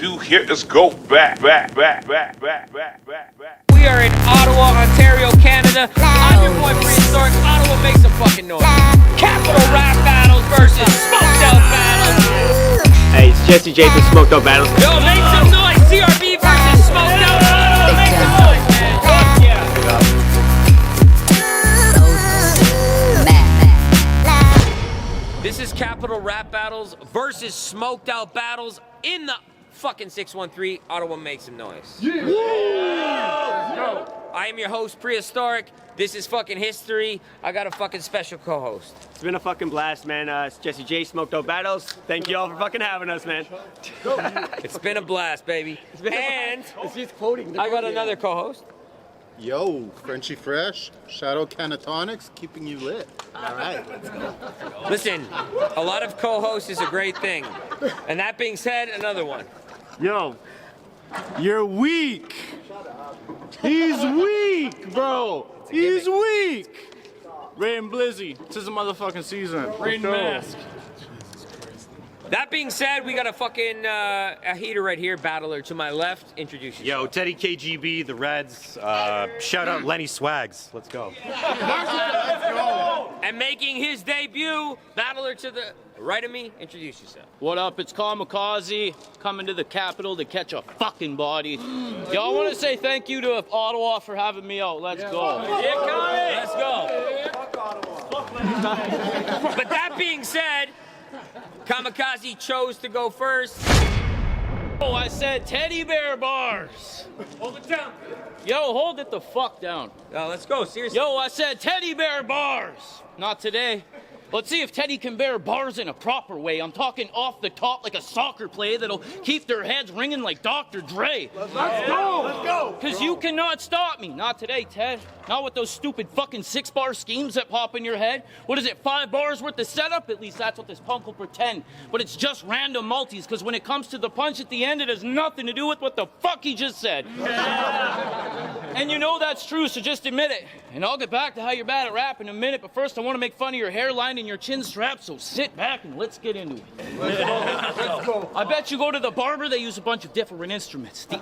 to hear us go back. We are in Ottawa, Ontario, Canada. I'm your boy Prehistoric. Ottawa makes some fucking noise. Capital Rap Battles versus Smoked Out Battles. Hey, it's Jesse J from Smoked Out Battles. Yo, make some noise. CRB versus Smoked Out. Ottawa, make some noise, man. Fuck yeah. This is Capital Rap Battles versus Smoked Out Battles in the fucking 613. Ottawa, make some noise. Yeah. I am your host, Prehistoric. This is fucking history. I got a fucking special co-host. It's been a fucking blast, man. It's Jesse J, Smoked Out Battles. Thank you all for fucking having us, man. It's been a blast, baby. And I got another co-host. Yo, Frenchy Fresh, Shadow Canatonics, keeping you lit. All right, let's go. Listen, a lot of co-hosts is a great thing. And that being said, another one. Yo, you're weak. He's weak, bro. He's weak. Rain Blizzy, tis the motherfucking season. Rain Mask. That being said, we got a fucking a heater right here, battler to my left. Introduce yourself. Yo, Teddy KGB, the Reds. Shout out Lenny Swags. Let's go. And making his debut, battler to the right of me. Introduce yourself. What up? It's Kamakazie coming to the capital to catch a fucking body. Yo, I want to say thank you to Ottawa for having me out. Let's go. Let's go. But that being said, Kamakazie chose to go first. Oh, I said teddy bear bars. Hold it down. Yo, hold it the fuck down. Let's go, seriously. Yo, I said teddy bear bars. Not today. Let's see if Teddy can bear bars in a proper way. I'm talking off the top like a soccer play that'll keep their heads ringing like Dr. Dre. Let's go. Let's go. Because you cannot stop me. Not today, Ted. Not with those stupid fucking 6-bar schemes that pop in your head. What is it, 5 bars worth of setup? At least that's what this punk will pretend. But it's just random multis, because when it comes to the punch at the end, it has nothing to do with what the fuck he just said. And you know that's true, so just admit it. And I'll get back to how you're bad at rap in a minute, but first I want to make fun of your hairline and your chin strap, so sit back and let's get into it. Let's go. I bet you go to the barber, they use a bunch of different instruments. The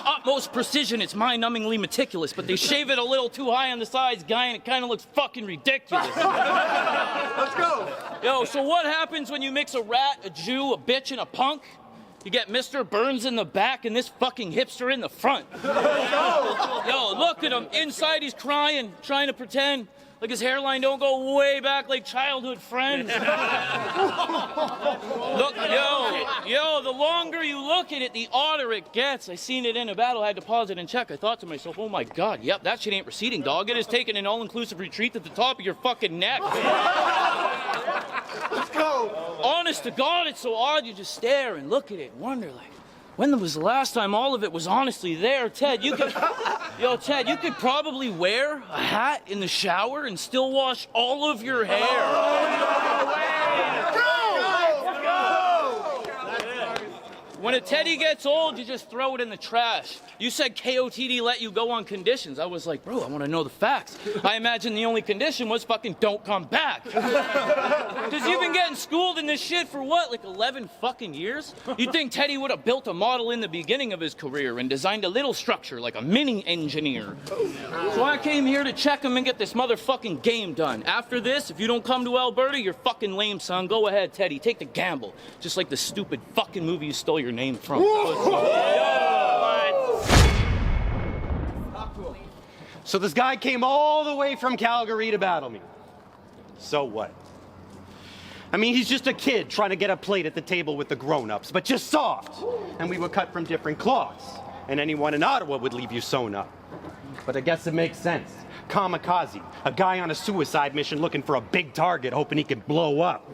utmost precision, it's mind-numbingly meticulous, but they shave it a little too high on the sides, guy, and it kind of looks fucking ridiculous. Let's go. Yo, so what happens when you mix a rat, a Jew, a bitch, and a punk? You get Mr. Burns in the back and this fucking hipster in the front. Yo, look at him. Inside he's crying, trying to pretend like his hairline don't go way back like childhood friends. Look, yo, the longer you look at it, the odder it gets. I seen it in a battle, I had to pause it and check. I thought to myself, oh my God, yep, that shit ain't receding, dog. It is taking an all-inclusive retreat to the top of your fucking neck. Let's go. Honest to God, it's so odd. You just stare and look at it and wonder, like, when was the last time all of it was honestly there? Ted, you could probably wear a hat in the shower and still wash all of your hair. When a teddy gets old, you just throw it in the trash. You said KOTD let you go on conditions. I was like, bro, I want to know the facts. I imagine the only condition was fucking don't come back. Because you've been getting schooled in this shit for what, like 11 fucking years? You'd think Teddy would have built a model in the beginning of his career and designed a little structure like a mini engineer. So I came here to check him and get this motherfucking game done. After this, if you don't come to Alberta, you're fucking lame, son. Go ahead, Teddy. Take the gamble. Just like the stupid fucking movie you stole your name from. So this guy came all the way from Calgary to battle me. So what? I mean, he's just a kid trying to get a plate at the table with the grown-ups, but just soft. And we were cut from different cloths. And anyone in Ottawa would leave you sewn up. But I guess it makes sense. Kamakazie, a guy on a suicide mission looking for a big target, hoping he can blow up.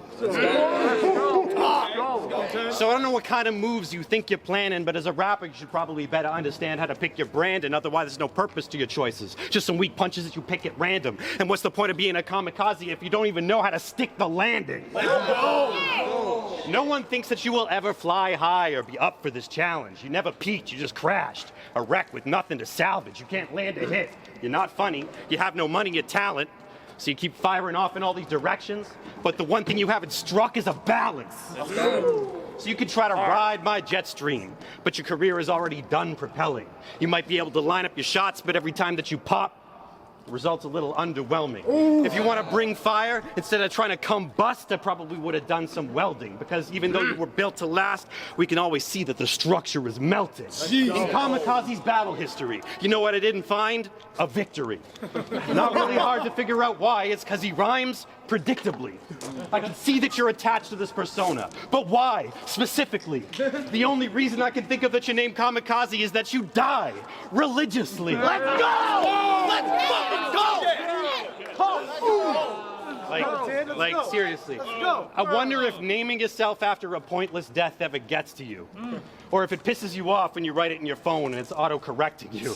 So I don't know what kind of moves you think you're planning, but as a rapper, you should probably better understand how to pick your brand, and otherwise there's no purpose to your choices. Just some weak punches that you pick at random. And what's the point of being a kamikaze if you don't even know how to stick the landing? No one thinks that you will ever fly high or be up for this challenge. You never peaked, you just crashed. A wreck with nothing to salvage. You can't land a hit. You're not funny, you have no money or talent. So you keep firing off in all these directions, but the one thing you haven't struck is a balance. So you could try to ride my jet stream, but your career is already done propelling. You might be able to line up your shots, but every time that you pop, the result's a little underwhelming. If you want to bring fire, instead of trying to combust, I probably would have done some welding, because even though you were built to last, we can always see that the structure is melting. In Kamakazie's battle history, you know what I didn't find? A victory. Not really hard to figure out why. It's because he rhymes predictably. I can see that you're attached to this persona, but why, specifically? The only reason I can think of that you named Kamakazie is that you die religiously. Let's go! Let's fucking go! Like seriously. I wonder if naming yourself after a pointless death ever gets to you. Or if it pisses you off when you write it in your phone and it's auto-correcting you.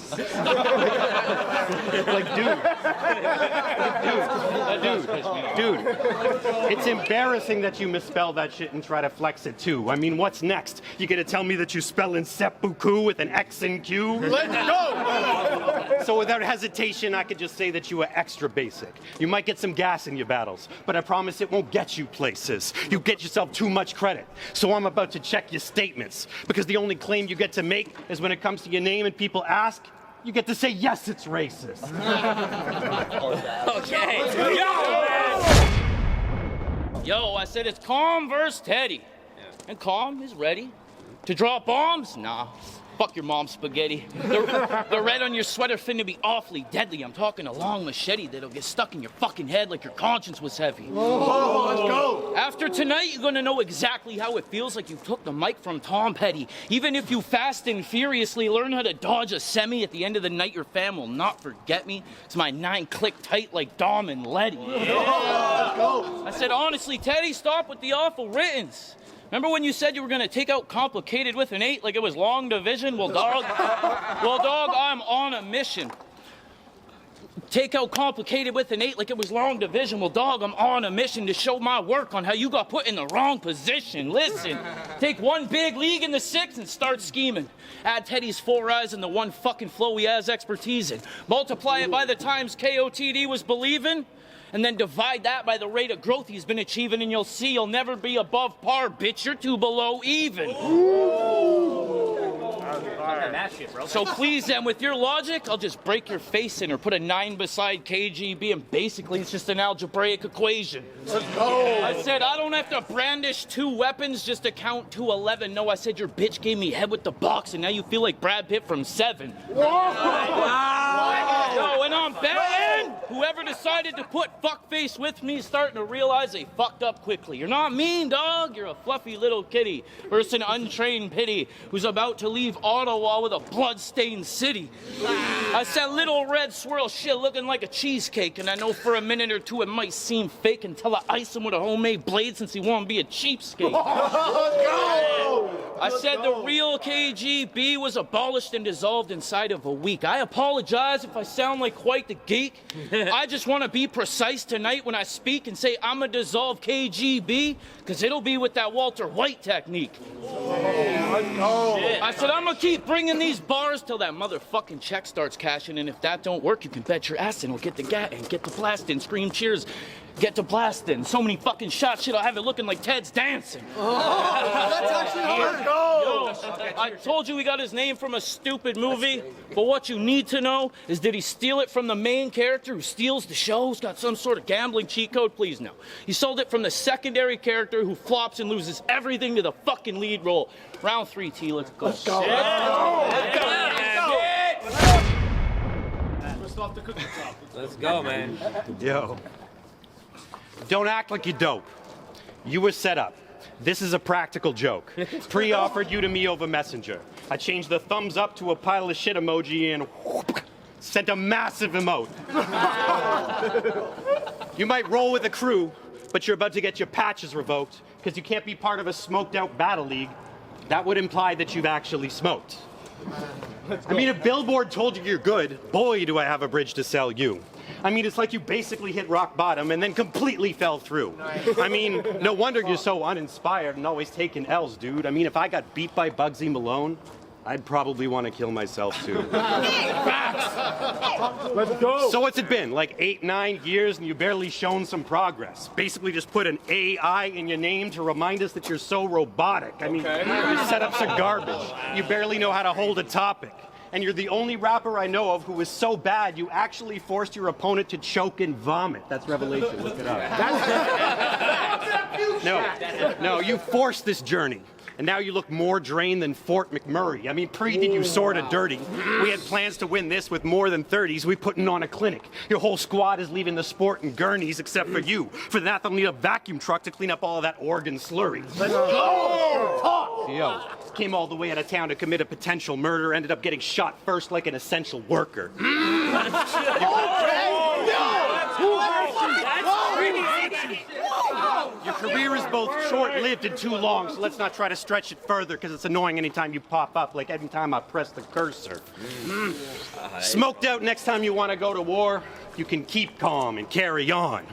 Dude, it's embarrassing that you misspell that shit and try to flex it too. I mean, what's next? You gonna tell me that you spell seppuku with an X and Q? Let's go! So without hesitation, I could just say that you are extra basic. You might get some gas in your battles, but I promise it won't get you places. You get yourself too much credit. So I'm about to check your statements, because the only claim you get to make is when it comes to your name and people ask, you get to say, yes, it's racist. Okay. Yo, I said it's Calm versus Teddy. And Calm is ready to drop bombs? Nah. Fuck your mom's spaghetti. The red on your sweater finna be awfully deadly. I'm talking a long machete that'll get stuck in your fucking head like your conscience was heavy. Oh, let's go! After tonight, you're gonna know exactly how it feels like you took the mic from Tom Petty. Even if you fast and furiously learn how to dodge a semi, at the end of the night, your fam will not forget me. It's my 9 click tight like Dom and Letty. I said, honestly, Teddy, stop with the awful writtens. Remember when you said you were gonna take out complicated with an 8 like it was long division? Well, dog, I'm on a mission. Take out complicated with an 8 like it was long division. Well, dog, I'm on a mission to show my work on how you got put in the wrong position. Listen, take one big league in the 6 and start scheming. Add Teddy's 4 eyes and the one fucking flow he has expertise in. Multiply it by the times KOTD was believing, and then divide that by the rate of growth he's been achieving, and you'll see you'll never be above par, bitch. You're 2 below even. So please, then, with your logic, I'll just break your face in or put a 9 beside KGB, and basically it's just an algebraic equation. Let's go! I said I don't have to brandish 2 weapons just to count to 11. No, I said your bitch gave me head with the box, and now you feel like Brad Pitt from 7. No, and I'm betting whoever decided to put fuckface with me is starting to realize they fucked up quickly. You're not mean, dog. You're a fluffy little kitty versus an untrained pity who's about to leave Ottawa with a blood-stained city. I said little red swirl shit looking like a cheesecake, and I know for a minute or two it might seem fake until I ice him with a homemade blade since he won't be a cheapskate. I said the real KGB was abolished and dissolved inside of a week. I apologize if I sound like quite the geek. I just want to be precise tonight when I speak and say I'm a dissolved KGB, because it'll be with that Walter White technique. I said I'm going to keep bringing these bars till that motherfucking check starts cashing, and if that don't work, you can bet your ass in we'll get the gat and get the blasting, scream cheers, get to blasting. So many fucking shots, shit, I'll have it looking like Ted's dancing. That's actually hard. Go! I told you he got his name from a stupid movie, but what you need to know is, did he steal it from the main character who steals the show, who's got some sort of gambling cheat code? Please, no. He sold it from the secondary character who flops and loses everything to the fucking lead role. Round 3, T, let's go. Let's go! Shit. Let's go, man. Yo. Don't act like you're dope. You were set up. This is a practical joke. Pre-offered you to me over Messenger. I changed the thumbs up to a pile of shit emoji and whoop, sent a massive emote. You might roll with a crew, but you're about to get your patches revoked because you can't be part of a smoked out battle league. That would imply that you've actually smoked. I mean, if Billboard told you you're good, boy, do I have a bridge to sell you. I mean, it's like you basically hit rock bottom and then completely fell through. I mean, no wonder you're so uninspired and always taking L's, dude. I mean, if I got beat by Bugsy Malone, I'd probably want to kill myself too. Let's go. So what's it been, like 8, 9 years and you barely shown some progress? Basically just put an AI in your name to remind us that you're so robotic. I mean, your setups are garbage. You barely know how to hold a topic. And you're the only rapper I know of who is so bad you actually forced your opponent to choke and vomit. That's revelation, look it up. No, you forced this journey. And now you look more drained than Fort McMurray. I mean, did you sorta dirty? We had plans to win this with more than 30s. We putting on a clinic. Your whole squad is leaving the sport in gurneys except for you. For that, they'll need a vacuum truck to clean up all of that Oregon slurry. Let's go! Talk! Yo, came all the way out of town to commit a potential murder, ended up getting shot first like an essential worker. Your career is both short-lived and too long, so let's not try to stretch it further because it's annoying anytime you pop up, like every time I press the cursor. Smoked out next time you want to go to war, you can keep calm and carry on.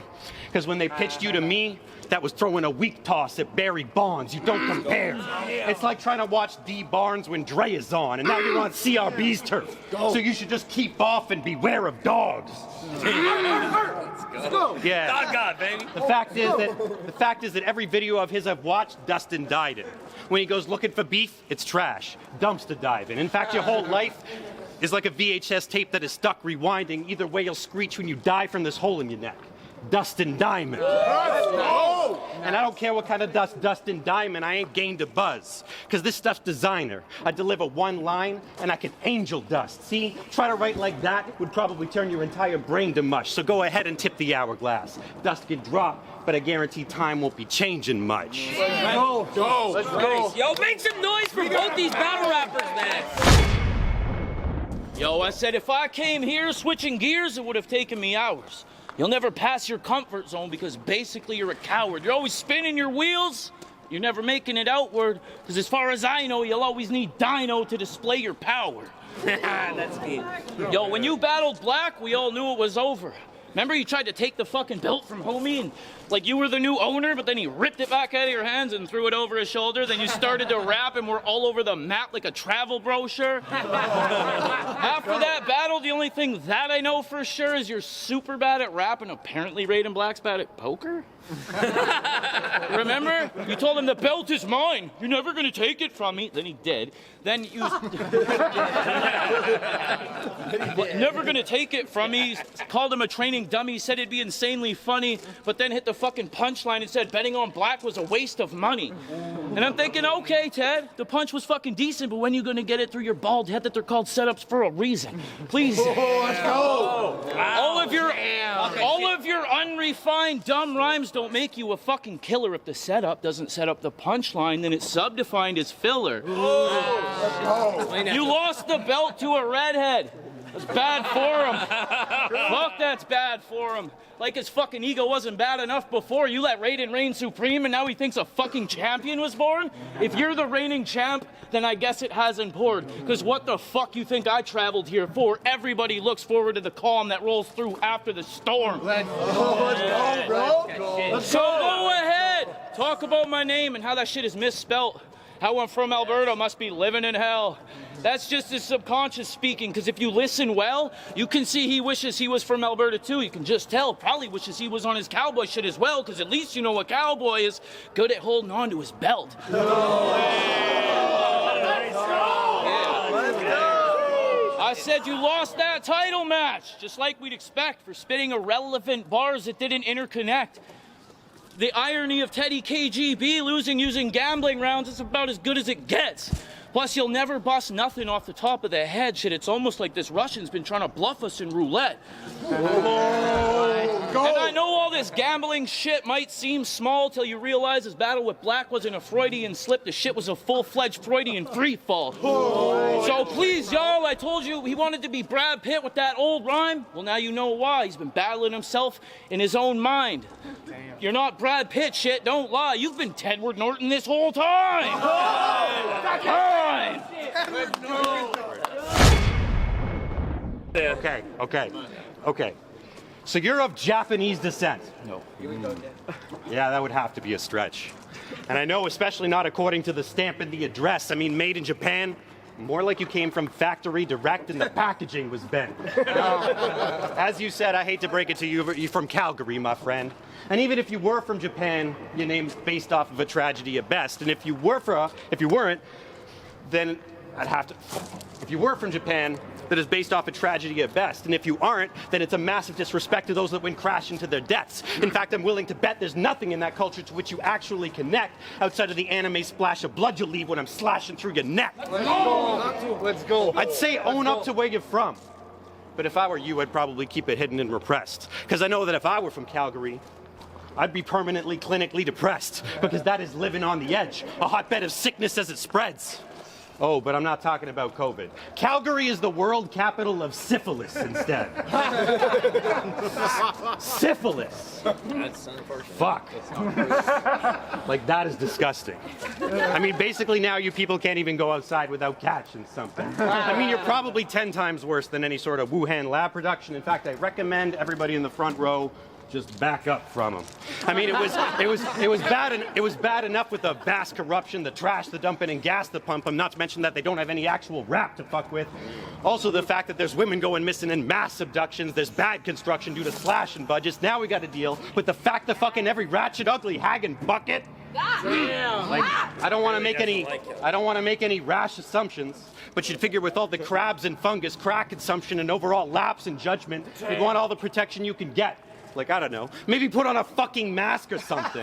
Because when they pitched you to me, that was throwing a weak toss at Barry Bonds. You don't compare. It's like trying to watch D. Barnes when Dre is on, and now you're on CRB's turf. So you should just keep off and beware of dogs. Let's go. Yeah. Dog God, baby. The fact is that every video of his I've watched, Dustin died in. When he goes looking for beef, it's trash. Dumpster diving. In fact, your whole life is like a VHS tape that is stuck rewinding. Either way, you'll screech when you die from this hole in your neck. Dustin Diamond. And I don't care what kind of Dustin Diamond, I ain't gained a buzz. Because this stuff's designer. I deliver one line and I can angel dust. See? Try to write like that would probably turn your entire brain to mush. So go ahead and tip the hourglass. Dust can drop, but I guarantee time won't be changing much. Go. Let's go. Yo, make some noise for both these battle rappers, man. Yo, I said if I came here switching gears, it would have taken me hours. You'll never pass your comfort zone because basically you're a coward. You're always spinning your wheels. You're never making it outward because as far as I know, you'll always need Dino to display your power. That's good. Yo, when you battled Black, we all knew it was over. Remember you tried to take the fucking belt from homie and like you were the new owner, but then he ripped it back out of your hands and threw it over his shoulder. Then you started to rap and we're all over the map like a travel brochure. After that battle, the only thing that I know for sure is you're super bad at rap and apparently Raiden Black's bad at poker. Remember? You told him the belt is mine. You're never gonna take it from me. Then he did. Then you never gonna take it from me. Called him a training dummy. Said it'd be insanely funny, but then hit the fucking punchline and said betting on Black was a waste of money. And I'm thinking, okay, Ted, the punch was fucking decent, but when you gonna get it through your bald head that they're called setups for a reason? Please. Let's go. All of your unrefined dumb rhymes don't make you a fucking killer. If the setup doesn't set up the punchline, then it's subdefined as filler. You lost the belt to a redhead. That's bad for him. Fuck, that's bad for him. Like his fucking ego wasn't bad enough before. You let Raiden reign supreme and now he thinks a fucking champion was born? If you're the reigning champ, then I guess it hasn't poured. Because what the fuck you think I traveled here for? Everybody looks forward to the calm that rolls through after the storm. Let's go, bro. So go ahead. Talk about my name and how that shit is misspelt. How I'm from Alberta must be living in hell. That's just his subconscious speaking, because if you listen well, you can see he wishes he was from Alberta too. You can just tell. Probably wishes he was on his cowboy shit as well, because at least you know a cowboy is good at holding on to his belt. I said you lost that title match, just like we'd expect, for spitting irrelevant bars that didn't interconnect. The irony of Teddy KGB losing using gambling rounds is about as good as it gets. Plus, you'll never bust nothing off the top of the head. Shit, it's almost like this Russian's been trying to bluff us in roulette. And I know all this gambling shit might seem small till you realize his battle with Black wasn't a Freudian slip. The shit was a full-fledged Freudian free-fall. So please, y'all, I told you he wanted to be Brad Pitt with that old rhyme. Well, now you know why. He's been battling himself in his own mind. You're not Brad Pitt, shit. Don't lie. You've been Tedward Norton this whole time. Okay. So you're of Japanese descent? No. Yeah, that would have to be a stretch. And I know, especially not according to the stamp in the address. I mean, made in Japan, More like you came from factory direct and the packaging was bent. As you said, I hate to break it to you, but you're from Calgary, my friend. And even if you were from Japan, your name's based off of a tragedy at best. And if you weren't, then I'd have to. If you were from Japan, that is based off a tragedy at best. And if you aren't, then it's a massive disrespect to those that went crashing to their deaths. In fact, I'm willing to bet there's nothing in that culture to which you actually connect outside of the anime splash of blood you'll leave when I'm slashing through your neck. Let's go. I'd say own up to where you're from. But if I were you, I'd probably keep it hidden and repressed. Because I know that if I were from Calgary, I'd be permanently clinically depressed. Because that is living on the edge, a hotbed of sickness as it spreads. Oh, but I'm not talking about COVID. Calgary is the world capital of syphilis instead. Syphilis. That's unfortunate. Fuck. Like, that is disgusting. I mean, basically now you people can't even go outside without catching something. I mean, you're probably 10 times worse than any sort of Wuhan lab production. In fact, I recommend everybody in the front row just back up from them. I mean, it was bad enough with the vast corruption, the trash, the dumping, and gas to pump them. Not to mention that they don't have any actual rap to fuck with. Also, the fact that there's women going missing in mass abductions. There's bad construction due to slashing budgets. Now we got to deal with the fact that fucking every ratchet, ugly hag and bucket. Like, I don't want to make any rash assumptions, but you'd figure with all the crabs and fungus, crack consumption, and overall lapse in judgment, you'd want all the protection you can get. Like, I don't know, maybe put on a fucking mask or something.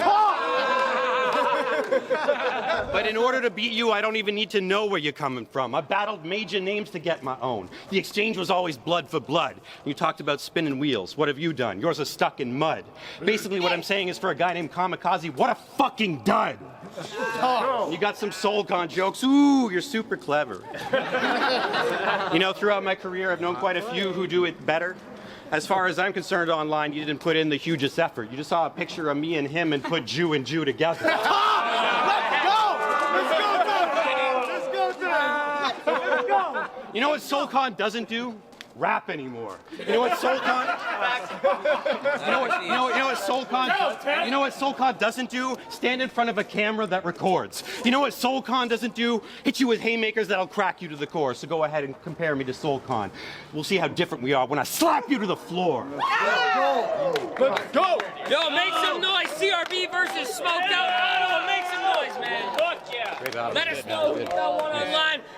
But in order to beat you, I don't even need to know where you're coming from. I battled major names to get my own. The exchange was always blood for blood. You talked about spinning wheels. What have you done? Yours is stuck in mud. Basically, what I'm saying is for a guy named Kamakazie, what a fucking dud. You got some SoulCon jokes. Ooh, you're super clever. You know, throughout my career, I've known quite a few who do it better. As far as I'm concerned online, you didn't put in the hugest effort. You just saw a picture of me and him and put Jew and Jew together. Let's go. You know what SoulCon doesn't do? Rap anymore. You know what SoulCon? You know what SoulCon doesn't do? Stand in front of a camera that records. You know what SoulCon doesn't do? Hit you with haymakers that'll crack you to the core. So go ahead and compare me to SoulCon. We'll see how different we are when I slap you to the floor. Let's go. Yo, make some noise. CRB versus Smoked Out Ottawa. Make some noise, man. Fuck yeah. Let us know. Put that one online.